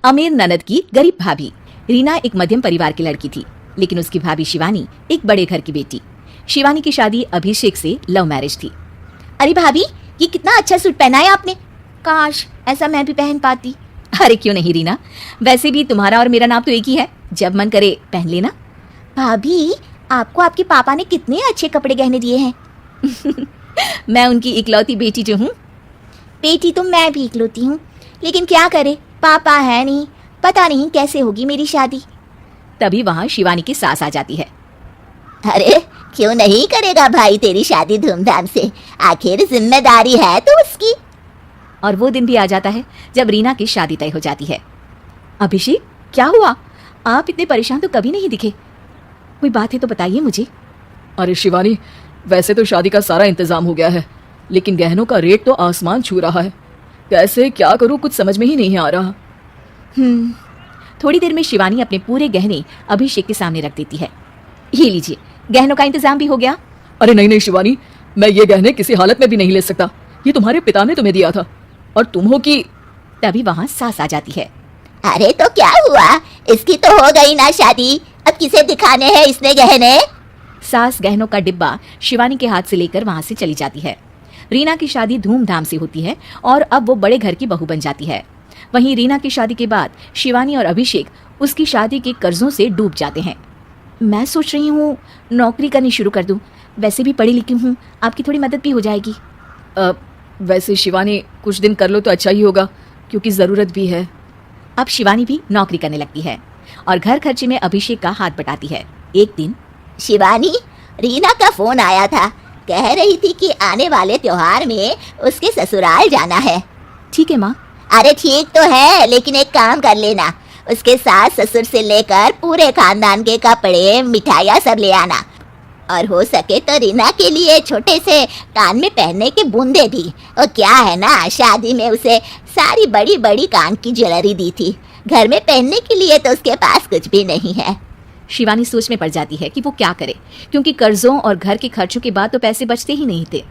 अमीर ननद की गरीब भाभी। रीना एक मध्यम परिवार की लड़की थी, लेकिन उसकी भाभी शिवानी एक बड़े घर की बेटी। शिवानी की शादी अभिषेक से लव मैरिज थी। अरे भाभी, ये कितना अच्छा सूट पहना है आपने, काश ऐसा मैं भी पहन पाती। अरे क्यों नहीं रीना, वैसे भी तुम्हारा और मेरा नाम तो एक ही है, जब मन करे पहन लेना। भाभी, आपको आपके पापा ने कितने अच्छे कपड़े गहने दिए हैं। मैं उनकी इकलौती बेटी जो हूँ। बेटी तो मैं भी इकलौती हूँ, लेकिन क्या करे, पापा है नहीं, पता नहीं कैसे होगी मेरी शादी। तभी वहाँ शिवानी की सास आ जाती है। अरे क्यों नहीं करेगा भाई तेरी शादी धूमधाम से, आखिर जिम्मेदारी है तो उसकी। और वो दिन भी आ जाता है जब रीना की शादी तय हो जाती है। अभिषेक, क्या हुआ? आप इतने परेशान तो कभी नहीं दिखे, कोई बात है तो बताइए मुझे। अरे शिवानी, वैसे तो शादी का सारा इंतजाम हो गया है, लेकिन गहनों का रेट तो आसमान छू रहा है। कैसे क्या करूं, कुछ समझ में ही नहीं आ रहा। थोड़ी देर में शिवानी अपने पूरे गहने अभिषेक के सामने रख देती है। ये लीजिए, गहनों का इंतजाम भी हो गया। अरे नहीं नहीं शिवानी, मैं ये गहने किसी हालत में भी नहीं ले सकता, ये तुम्हारे पिता ने तुम्हें दिया था, और तुम हो कि। तभी वहाँ सास आ जाती है। अरे तो क्या हुआ, इसकी तो हो गई ना शादी, अब किसे दिखाने हैं इसने गहने। सास गहनों का डिब्बा शिवानी के हाथ से लेकर वहां से चली जाती है। रीना की शादी धूमधाम से होती है और अब वो बड़े घर की बहू बन जाती है। वहीं रीना की शादी के बाद शिवानी और अभिषेक उसकी शादी के कर्जों से डूब जाते हैं। मैं सोच रही हूँ नौकरी करनी शुरू कर दूँ, वैसे भी पढ़ी लिखी हूँ, आपकी थोड़ी मदद भी हो जाएगी। वैसे शिवानी कुछ दिन कर लो तो अच्छा ही होगा, क्योंकि ज़रूरत भी है। अब शिवानी भी नौकरी करने लगती है और घर खर्चे में अभिषेक का हाथ बटाती है। एक दिन शिवानी, रीना का फोन आया था, कह रही थी कि आने वाले त्योहार में उसके ससुराल जाना है। ठीक है माँ। अरे ठीक तो है, लेकिन एक काम कर लेना, उसके सास ससुर से लेकर पूरे खानदान के कपड़े मिठाइयाँ सब ले आना, और हो सके तो रीना के लिए छोटे से कान में पहनने के बूंदे भी। और क्या है ना, शादी में उसे सारी बड़ी बड़ी कान की ज्वेलरी दी थी, घर में पहनने के लिए तो उसके पास कुछ भी नहीं है। शिवानी सोच में पड़ जाती है कि वो क्या करे, क्योंकि कर्जों और घर के खर्चों के बाद तो पैसे बचते ही नहीं थे।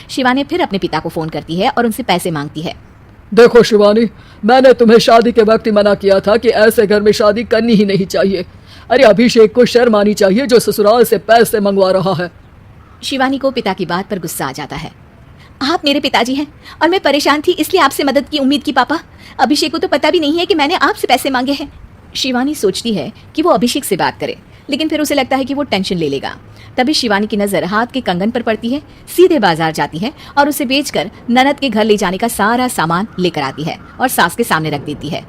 शिवानी फिर अपने पिता को फोन करती है और उनसे पैसे मांगती है। देखो शिवानी, मैंने तुम्हें शादी के वक्त ही मना किया था कि ऐसे घर में शादी करनी ही नहीं चाहिए। अरे अभिषेक को शर्म आनी चाहिए जो ससुराल से पैसे मंगवा रहा है। शिवानी को पिता की बात पर गुस्सा आ जाता है। आप मेरे पिताजी हैं और मैं परेशान थी, इसलिए आपसे मदद की उम्मीद की पापा। अभिषेक को तो पता भी नहीं है कि मैंने आपसे पैसे मांगे हैं। शिवानी सोचती है कि वो अभिषेक से बात करे, लेकिन फिर उसे लगता है कि वो टेंशन ले लेगा। तभी शिवानी की नजर हाथ के कंगन पर पड़ती है, सीधे बाजार जाती है और उसे बेचकर ननद के घर ले जाने का सारा सामान लेकर आती है और सास के सामने रख देती है।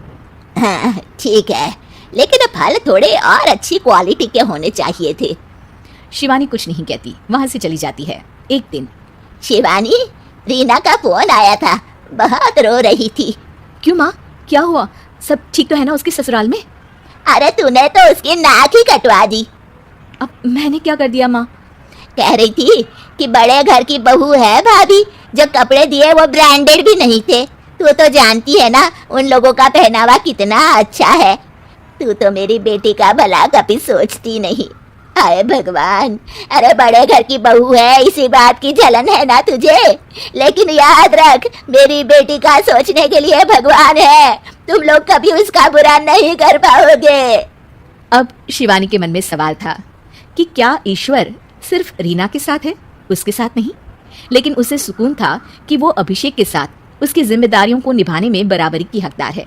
हाँ ठीक है, लेकिन फल थोड़े और अच्छी क्वालिटी के होने चाहिए थे। शिवानी कुछ नहीं कहती, वहां से चली जाती है। एक दिन शिवानी, रीना का फोन आया था, बहुत रो रही थी। क्यों माँ, क्या हुआ? सब ठीक तो है ना उसके ससुराल में? अरे तूने तो उसकी नाक ही कटवा दी। अब मैंने क्या कर दिया माँ? कह रही थी कि बड़े घर की बहू है भाभी, जो कपड़े दिए वो ब्रांडेड भी नहीं थे। तू तो जानती है ना उन लोगों का पहनावा कितना अच्छा है। तू तो मेरी बेटी का भला कभी सोचती नहीं। हाय भगवान, अरे बड़े घर की बहू है, इसी बात की जलन है ना तुझे, लेकिन याद रख मेरी बेटी का सोचने के लिए भगवान है, तुम लोग कभी उसका बुरा नहीं कर पाओगे। अब शिवानी के मन में सवाल था कि क्या ईश्वर सिर्फ रीना के साथ है, उसके साथ नहीं? लेकिन उसे सुकून था कि वो अभिषेक के साथ उसकी जिम्मेदारियों को निभाने में बराबरी की हकदार है।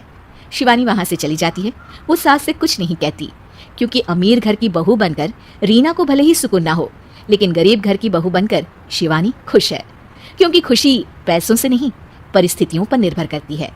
शिवानी वहां से चली जाती है। वो सास से कुछ नहीं कहती, क्योंकि अमीर घर की बहू बनकर रीना को भले ही सुकून ना हो, लेकिन गरीब घर की बहू बनकर शिवानी खुश है, क्योंकि खुशी पैसों से नहीं परिस्थितियों पर निर्भर करती है।